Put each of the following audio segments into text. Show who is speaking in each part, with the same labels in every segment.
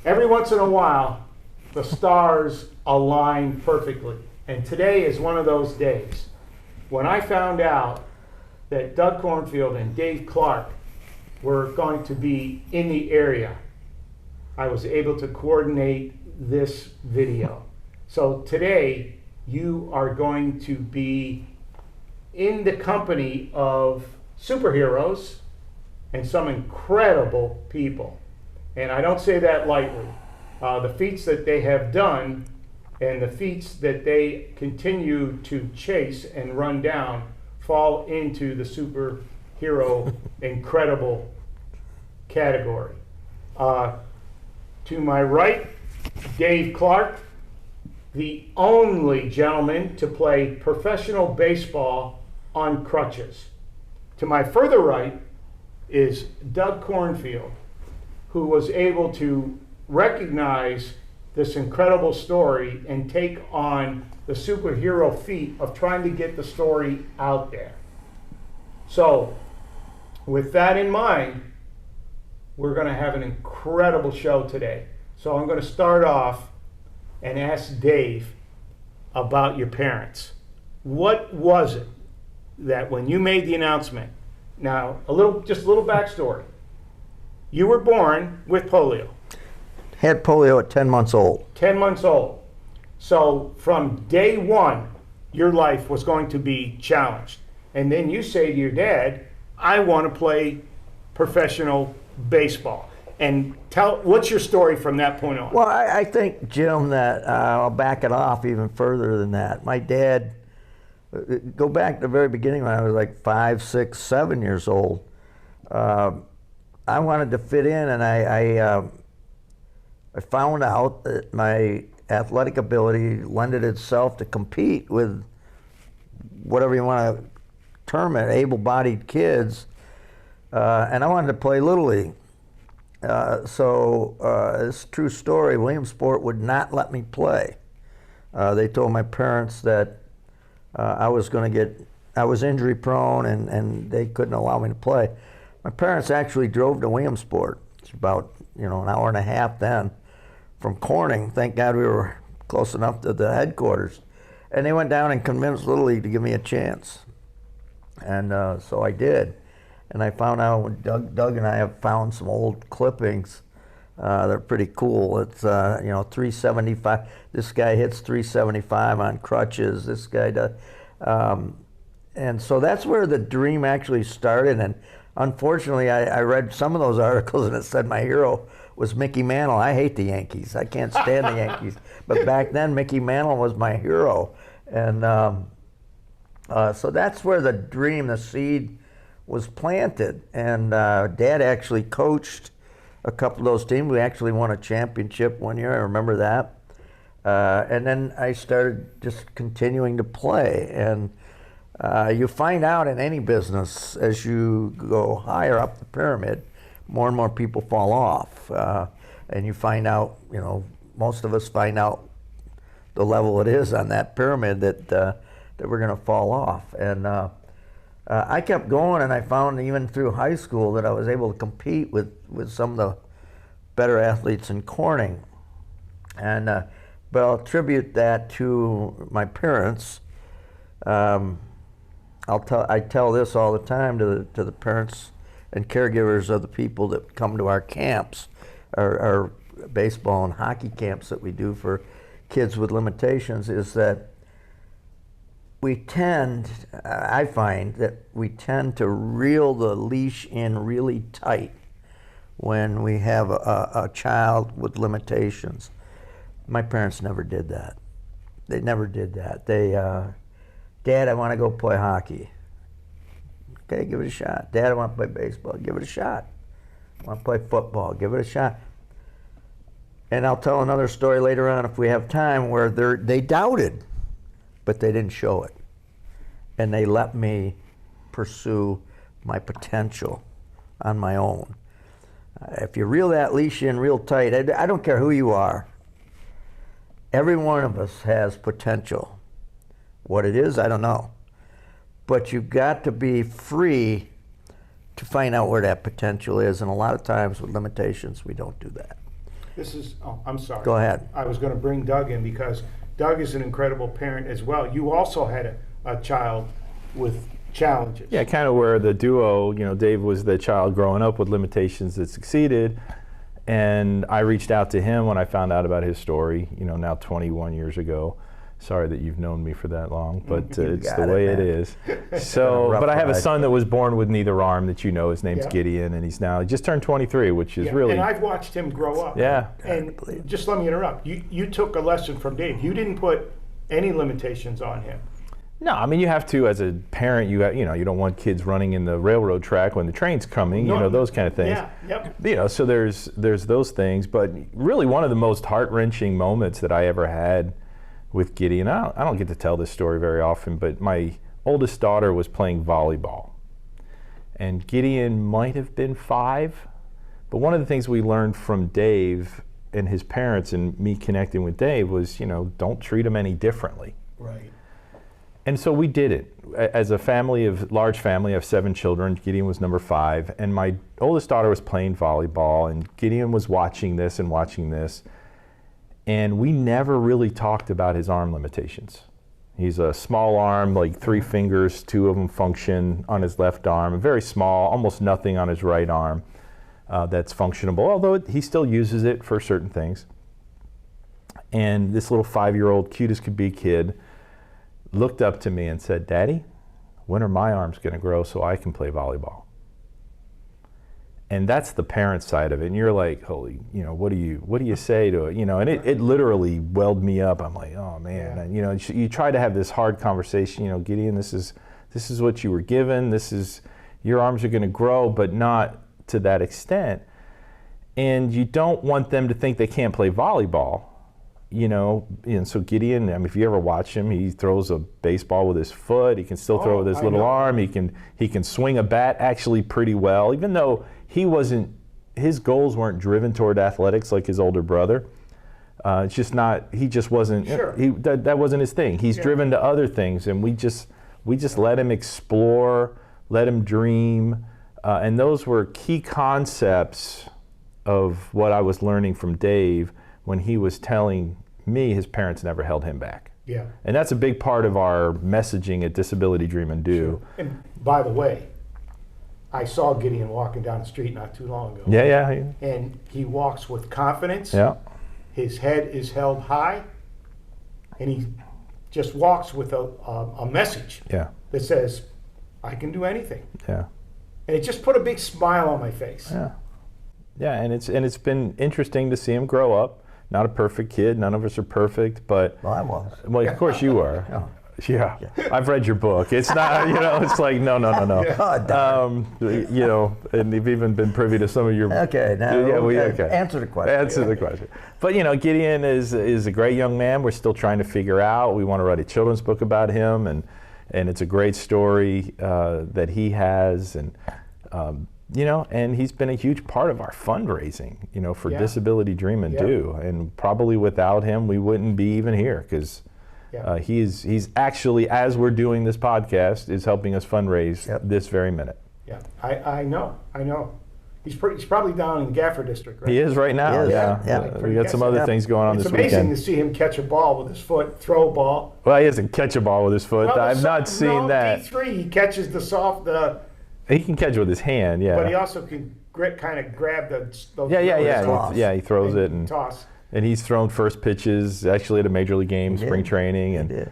Speaker 1: every once in a while, the stars align perfectly. And today is one of those days. When I found out that Doug Cornfield and Dave Clark were going to be in the area, I was able to coordinate this video. So today, you are going to be in the company of superheroes and some incredible people. And I don't say that lightly. The feats that they have done and the feats that they continue to chase and run down fall into the superhero incredible category. To my right, Dave Clark, the only gentleman to play professional baseball on crutches. To my further right is Doug Cornfield, who was able to recognize this incredible story and take on the superhero feat of trying to get the story out there. So, with that in mind, we're going to have an incredible show today. So I'm going to start off and ask Dave about your parents. What was it that when you made the announcement, now just a little backstory. You were born with polio.
Speaker 2: Had polio at 10 months old.
Speaker 1: 10 months old. So from day one, your life was going to be challenged. And then you say to your dad, I want to play professional baseball. And what's your story from that point on?
Speaker 2: Well, I think, Jim, that I'll back it off even further than that. My dad, go back to the very beginning when I was like 5, 6, 7 years old. I wanted to fit in, and I found out that my athletic ability lended itself to compete with whatever you want to term it, able-bodied kids, and I wanted to play Little League. So it's a true story. Williamsport would not let me play. They told my parents that I was injury prone and they couldn't allow me to play. My parents actually drove to Williamsport. It's about an hour and a half then from Corning. Thank God we were close enough to the headquarters. And they went down and convinced Little League to give me a chance. And so I did. And I found out when Doug and I have found some old clippings. They're pretty cool. It's 375. This guy hits 375 on crutches. This guy does. And so that's where the dream actually started. And unfortunately, I read some of those articles and it said my hero was Mickey Mantle. I hate the Yankees. I can't stand the Yankees. But back then, Mickey Mantle was my hero. And so that's where the dream, the seed, was planted. And Dad actually coached a couple of those teams. We actually won a championship one year. I remember that. And then I started just continuing to play. And you find out in any business as you go higher up the pyramid, more and more people fall off. And you find out, most of us find out the level it is on that pyramid that we're going to fall off. And I kept going, and I found even through high school that I was able to compete with some of the better athletes in Corning. And but I'll attribute that to my parents. I tell this all the time to the parents and caregivers of the people that come to our camps, our baseball and hockey camps that we do for kids with limitations, is that I find that we tend to reel the leash in really tight when we have a child with limitations. My parents never did that. They never did that. Dad, I want to go play hockey. Okay, give it a shot. Dad, I want to play baseball. Give it a shot. I want to play football. Give it a shot. And I'll tell another story later on if we have time where they doubted, but they didn't show it. And they let me pursue my potential on my own. If you reel that leash in real tight, I don't care who you are. Every one of us has potential. What it is, I don't know. But you've got to be free to find out where that potential is. And a lot of times with limitations, we don't do that.
Speaker 1: I'm sorry.
Speaker 2: Go ahead.
Speaker 1: I was going to bring Doug in because Doug is an incredible parent as well. You also had a child with challenges.
Speaker 3: Yeah, kind of where the duo, Dave was the child growing up with limitations that succeeded. And I reached out to him when I found out about his story, now 21 years ago. Sorry that you've known me for that long, but it's the way it is. So, but I have a son that was born with neither arm that his name's Gideon, and he just turned 23, which is really...
Speaker 1: And I've watched him grow up.
Speaker 3: Yeah.
Speaker 1: And just let me interrupt. You took a lesson from Dave. You didn't put any limitations on him.
Speaker 3: No, I mean, you have to, as a parent, you don't want kids running in the railroad track when the train's coming, those kind of things.
Speaker 1: Yeah, yep.
Speaker 3: So there's those things, but really one of the most heart-wrenching moments that I ever had with Gideon, I don't get to tell this story very often, but my oldest daughter was playing volleyball. And Gideon might have been 5, but one of the things we learned from Dave and his parents and me connecting with Dave was, don't treat him any differently.
Speaker 1: Right.
Speaker 3: And so we did it. As a large family, I have 7 children. Gideon was number 5, and my oldest daughter was playing volleyball, and Gideon was watching this. And we never really talked about his arm limitations. He's a small arm, like 3 fingers, 2 of them function on his left arm, very small, almost nothing on his right arm that's functionable, although he still uses it for certain things. And this little 5-year-old, cute as could be kid, looked up to me and said, "Daddy, when are my arms going to grow so I can play volleyball?" And that's the parent side of it. And you're like, holy, what do you say to it? And it literally welled me up. I'm like, oh man.
Speaker 1: Yeah.
Speaker 3: And you try to have this hard conversation, Gideon, this is what you were given. Your arms are going to grow, but not to that extent. And you don't want them to think they can't play volleyball. And so Gideon, if you ever watch him, he throws a baseball with his foot. He can still throw it with his little arm. He can swing a bat actually pretty well, even though his goals weren't driven toward athletics like his older brother. It's just not. He just wasn't.
Speaker 1: Sure.
Speaker 3: That wasn't his thing. He's driven to other things, and we just let him explore, let him dream, and those were key concepts of what I was learning from Dave when he was telling me his parents never held him back.
Speaker 1: Yeah.
Speaker 3: And that's a big part of our messaging at Disability Dream and Do.
Speaker 1: Sure. And by the way, I saw Gideon walking down the street not too long ago.
Speaker 3: Yeah.
Speaker 1: And he walks with confidence.
Speaker 3: Yeah.
Speaker 1: His head is held high, and he just walks with a message that says, "I can do anything."
Speaker 3: Yeah.
Speaker 1: And it just put a big smile on my face.
Speaker 3: Yeah, and it's been interesting to see him grow up. Not a perfect kid. None of us are perfect, but
Speaker 2: Well, I was.
Speaker 3: well, of course you are. Yeah. I've read your book. It's not, it's like no. And you've even been privy to some of your.
Speaker 2: Okay, now answer the question.
Speaker 3: Answer the question. But Gideon is a great young man. We're still trying to figure out. We want to write a children's book about him, and it's a great story that he has, and and he's been a huge part of our fundraising, for Disability Dream and Do. And probably without him, we wouldn't be even here, because he's actually, as we're doing this podcast, is helping us fundraise this very minute.
Speaker 1: Yeah, I know. He's probably down in the Gaffer District, right?
Speaker 3: He is right now.
Speaker 2: He is,
Speaker 3: Yeah. We got some other things going on this weekend.
Speaker 1: It's amazing to see him catch a ball with his foot, throw a ball.
Speaker 3: Well, he doesn't catch a ball with his foot.
Speaker 1: Well,
Speaker 3: I've not seen that.
Speaker 1: D3, he catches
Speaker 3: He can catch it with his hand,
Speaker 1: but he also can kind of grab those.
Speaker 3: Yeah. He throws it and
Speaker 1: toss.
Speaker 3: And he's thrown first pitches actually at a major league game, spring training, and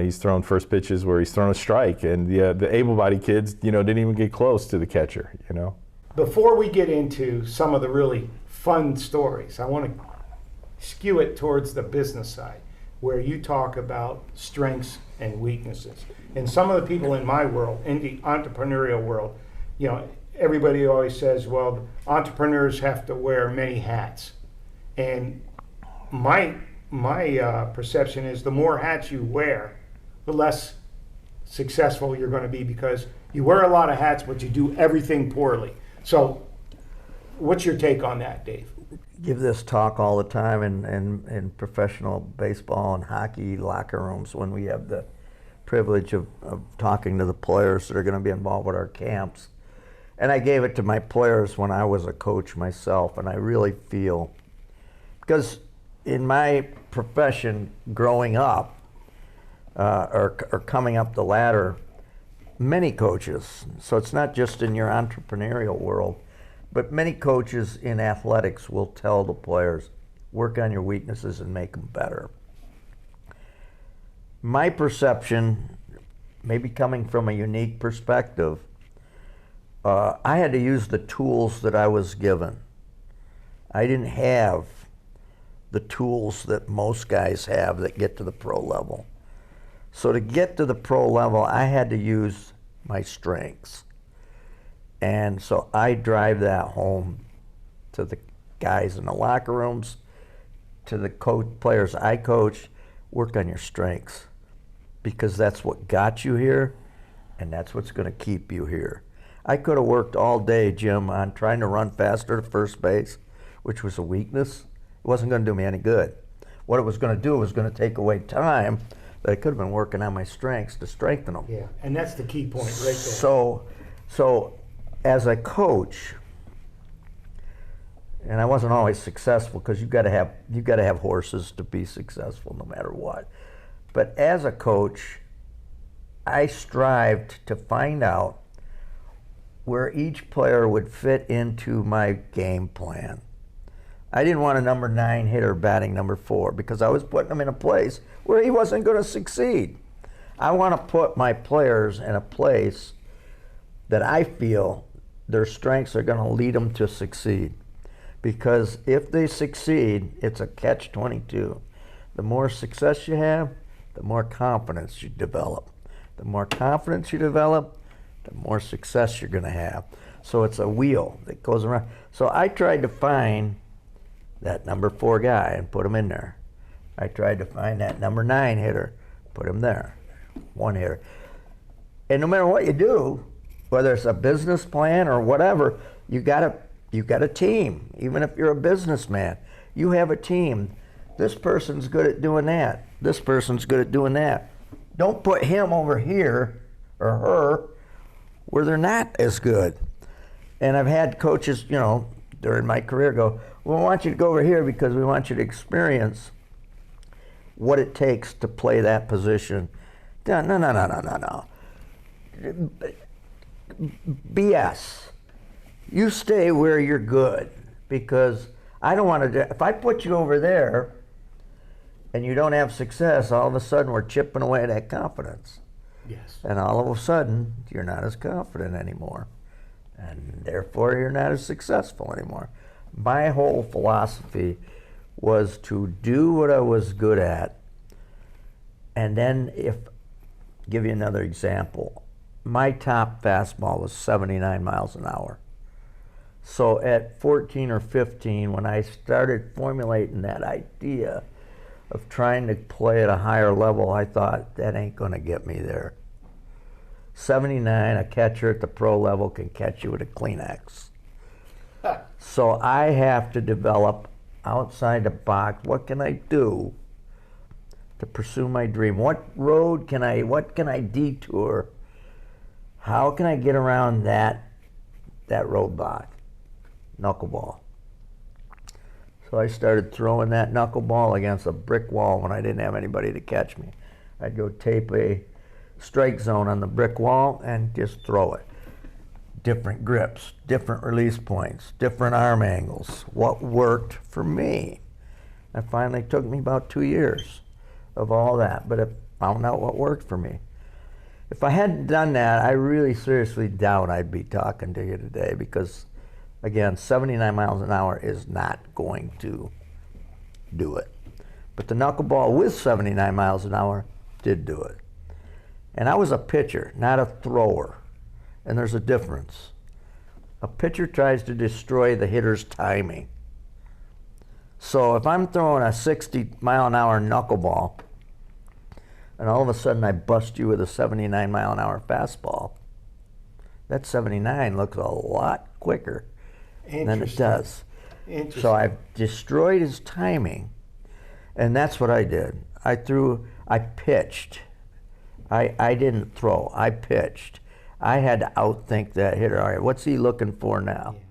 Speaker 3: he's thrown first pitches where he's thrown a strike, and the able-bodied kids, didn't even get close to the catcher,
Speaker 1: Before we get into some of the really fun stories, I want to skew it towards the business side, where you talk about strengths and weaknesses. And some of the people in my world, in the entrepreneurial world, everybody always says, well, entrepreneurs have to wear many hats. And my perception is the more hats you wear, the less successful you're going to be, because you wear a lot of hats, but you do everything poorly. So what's your take on that, Dave?
Speaker 2: Give this talk all the time in professional baseball and hockey locker rooms when we have the privilege of talking to the players that are going to be involved with our camps. And I gave it to my players when I was a coach myself, and I really feel Because in my profession, growing up, or coming up the ladder, many coaches, so it's not just in your entrepreneurial world, but many coaches in athletics will tell the players, work on your weaknesses and make them better. My perception, maybe coming from a unique perspective, I had to use the tools that I was given. I didn't have the tools that most guys have that get to the pro level. So to get to the pro level, I had to use my strengths. And so I drive that home to the guys in the locker rooms, to the players I coach, work on your strengths. Because that's what got you here, and that's what's going to keep you here. I could have worked all day, Jim, on trying to run faster to first base, which was a weakness. It wasn't going to do me any good. What it was going to do was going to take away time that I could have been working on my strengths to strengthen them.
Speaker 1: Yeah, and that's the key point right there.
Speaker 2: So as a coach, and I wasn't always successful because you've got to have horses to be successful no matter what. But as a coach, I strived to find out where each player would fit into my game plan. I didn't want a number 9 hitter batting number 4 because I was putting him in a place where he wasn't going to succeed. I want to put my players in a place that I feel their strengths are going to lead them to succeed. Because if they succeed, it's a catch-22. The more success you have, the more confidence you develop. The more confidence you develop, the more success you're going to have. So it's a wheel that goes around. So I tried to find that number 4 guy and put him in there. I tried to find that number 9 hitter, put him there, 1 hitter. And no matter what you do, whether it's a business plan or whatever, you got a team. Even if you're a businessman, you have a team. This person's good at doing that. This person's good at doing that. Don't put him over here or her where they're not as good. And I've had coaches, during my career go, well, we want you to go over here because we want you to experience what it takes to play that position. No. BS. You stay where you're good because I don't want to, if I put you over there and you don't have success, all of a sudden we're chipping away at that confidence.
Speaker 1: Yes.
Speaker 2: And all of a sudden you're not as confident anymore. And therefore you're not as successful anymore. My whole philosophy was to do what I was good at. And then give you another example. My top fastball was 79 miles an hour. So at 14 or 15, when I started formulating that idea of trying to play at a higher level, I thought, that ain't going to get me there. 79, a catcher at the pro level can catch you with a Kleenex. So I have to develop outside the box. What can I do to pursue my dream? What can I detour? How can I get around that roadblock? Knuckleball. So I started throwing that knuckleball against a brick wall when I didn't have anybody to catch me. I'd go tape a strike zone on the brick wall and just throw it. Different grips, different release points, different arm angles. What worked for me? It finally took me about 2 years of all that, but I found out what worked for me. If I hadn't done that, I really seriously doubt I'd be talking to you today because, again, 79 miles an hour is not going to do it. But the knuckleball with 79 miles an hour did do it. And I was a pitcher, not a thrower. And there's a difference. A pitcher tries to destroy the hitter's timing. So if I'm throwing a 60 mile an hour knuckleball, and all of a sudden I bust you with a 79 mile an hour fastball, that 79 looks a lot quicker than it does. So I've destroyed his timing, and that's what I did. I pitched. I didn't throw, I pitched. I had to outthink that hitter. All right, what's he looking for now?
Speaker 1: Yeah.